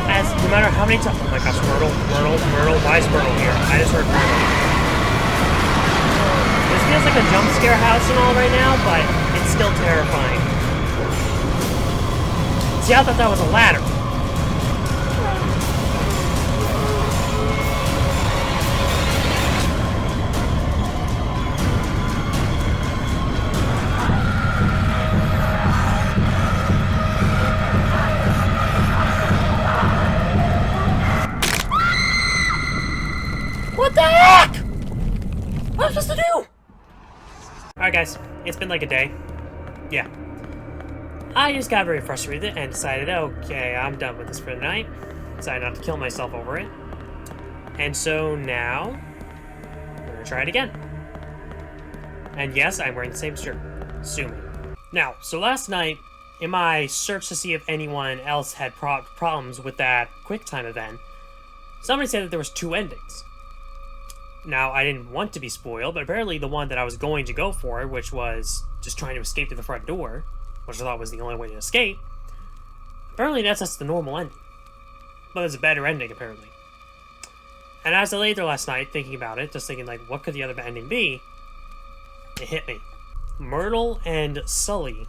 as no matter how many times. Oh my gosh, Myrtle, Myrtle, Myrtle. Why is Myrtle here? I just heard Myrtle. This feels like a jump scare house and all right now, but it's still terrifying. See, I thought that was a ladder. What the heck? What am I supposed to do? Alright guys, it's been like a day. Yeah. I just got very frustrated and decided, okay, I'm done with this for the night. Decided not to kill myself over it. And so now, we're gonna try it again. And yes, I'm wearing the same shirt. Sue me. Now, so last night, in my search to see if anyone else had problems with that QuickTime event, somebody said that there was 2 endings. Now, I didn't want to be spoiled, but apparently the one that I was going to go for, which was just trying to escape to the front door, which I thought was the only way to escape, apparently that's just the normal ending. But there's a better ending, apparently. And as I lay there last night, thinking about it, just thinking, like, what could the other ending be? It hit me. Myrtle and Sully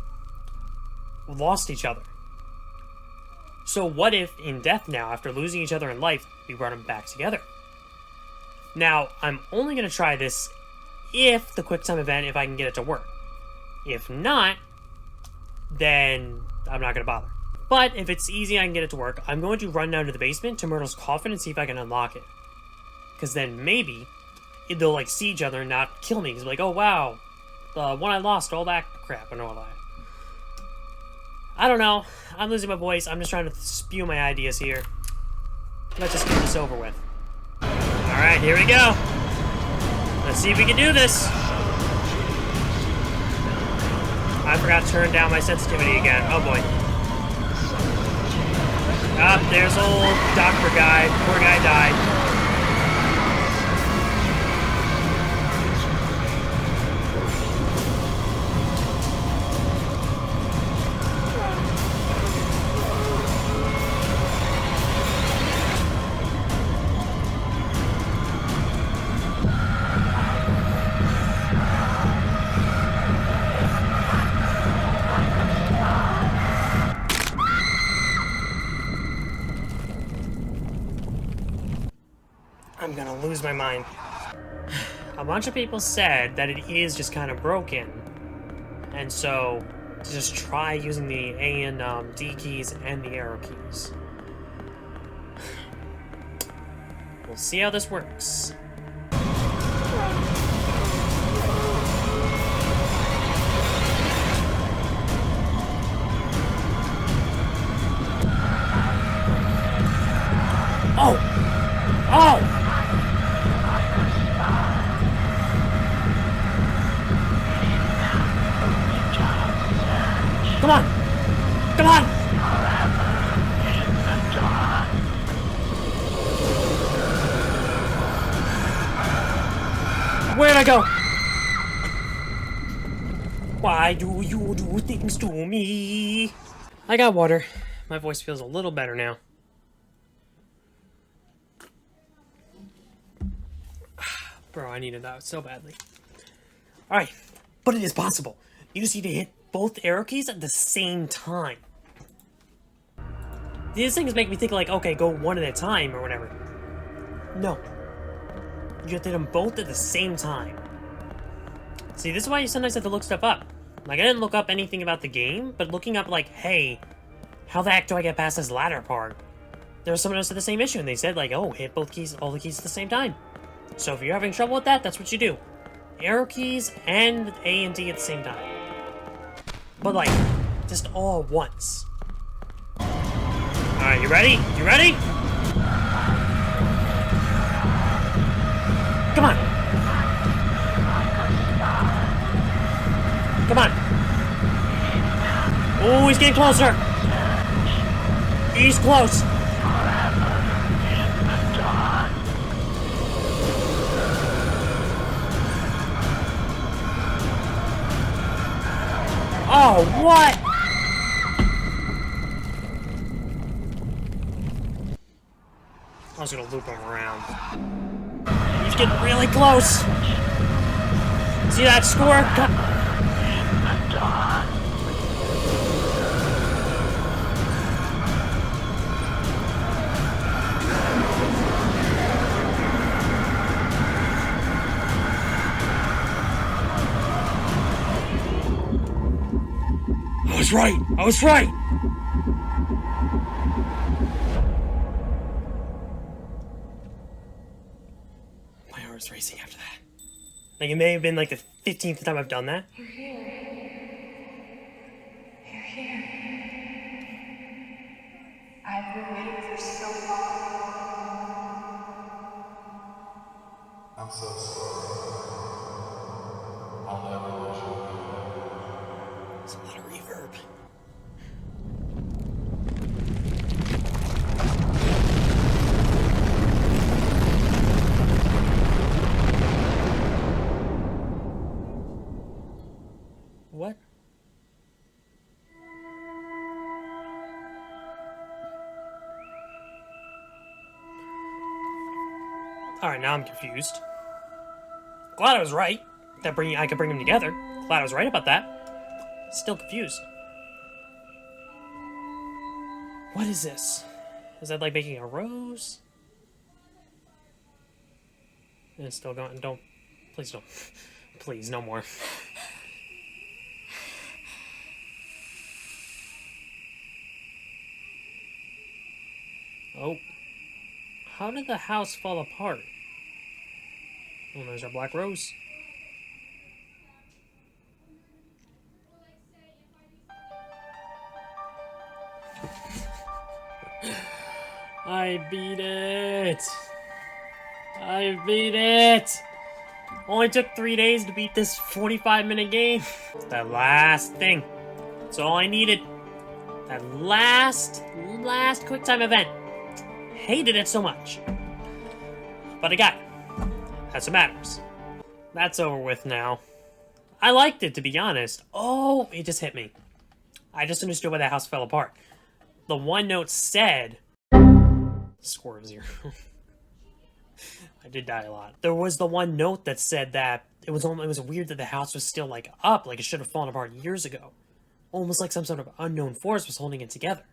lost each other. So what if, in death now, after losing each other in life, we brought them back together? Now, I'm only going to try this if the QuickTime event, if I can get it to work. If not, then I'm not going to bother. But if it's easy, I can get it to work. I'm going to run down to the basement to Myrtle's coffin and see if I can unlock it. Because then maybe they'll, like, see each other and not kill me. Because like, oh, wow, the one I lost, all that crap and all that. I don't know. I'm losing my voice. I'm just trying to spew my ideas here. Let's just get this over with. Alright, here we go. Let's see if we can do this. I forgot to turn down my sensitivity again. Oh boy. There's old doctor guy. Poor guy died. I'm gonna lose my mind. A bunch of people said that it is just kind of broken. And so, just try using the A and D keys and the arrow keys. We'll see how this works. Oh! Oh! Come on! Come on! Where'd I go? Why do you do things to me? I got water. My voice feels a little better now. Bro, I needed that so badly. Alright, but it is possible. You just need to hit both arrow keys at the same time. These things make me think like, okay, go one at a time or whatever. No. You have to hit them both at the same time. See, this is why you sometimes have to look stuff up. Like, I didn't look up anything about the game, but looking up like, hey, how the heck do I get past this ladder part? There was someone else with the same issue, and they said like, oh, hit both keys, all the keys at the same time. So if you're having trouble with that, that's what you do. Arrow keys and A and D at the same time. But like, just all at once. Alright, you ready? You ready? Come on! Come on! Oh, he's getting closer! He's close! Oh, what? I was gonna loop him around. He's getting really close. See that score? I was right. I was right. My heart was racing after that. Like, it may have been like the 15th time I've done that.
You're here. You're here. I've been waiting for so long.
I'm so sorry. I'll never let you go.
There's a lot of reverb. What? Alright, now I'm confused. Glad I was right. I could bring them together. Glad I was right about that. Still confused. What is this? Is that like making a rose? And it's still going. Don't. Please don't. Please, no more. Oh. How did the house fall apart? Oh, there's our black rose. I beat it! I beat it! Only took 3 days to beat this 45-minute game. That last thing. That's all I needed. That last quick time event. Hated it so much. But I got it. That's what matters. That's over with now. I liked it, to be honest. Oh, it just hit me. I just understood why the house fell apart. The one note said... Score of 0. I did die a lot. There was the one note that said that it was weird that the house was still, like, up. Like, it should have fallen apart years ago. Almost like some sort of unknown force was holding it together.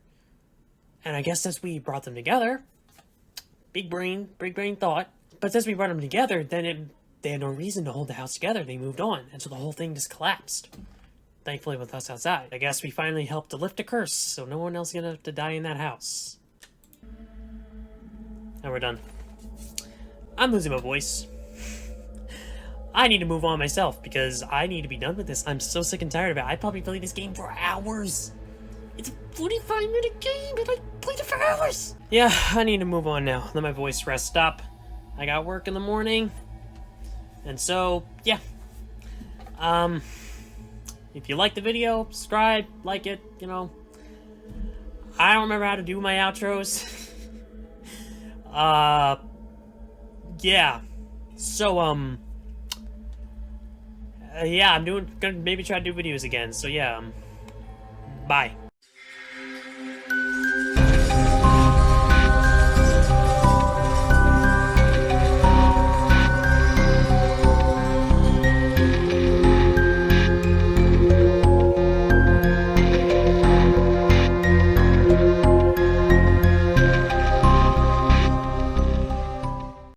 And I guess since we brought them together... Big brain thought. But since we brought them together, then they had no reason to hold the house together. They moved on, and so the whole thing just collapsed. Thankfully, with us outside. I guess we finally helped to lift a curse, so no one else is gonna have to die in that house. Now we're done. I'm losing my voice. I need to move on myself, because I need to be done with this. I'm so sick and tired of it. I probably played this game for hours. It's a 45-minute game, and I played it for hours! Yeah, I need to move on now. Let my voice rest up. I got work in the morning. And so, yeah. If you like the video, subscribe, like it, you know. I don't remember how to do my outros. Yeah. So, yeah, I'm gonna maybe try to do videos again. So, yeah, bye.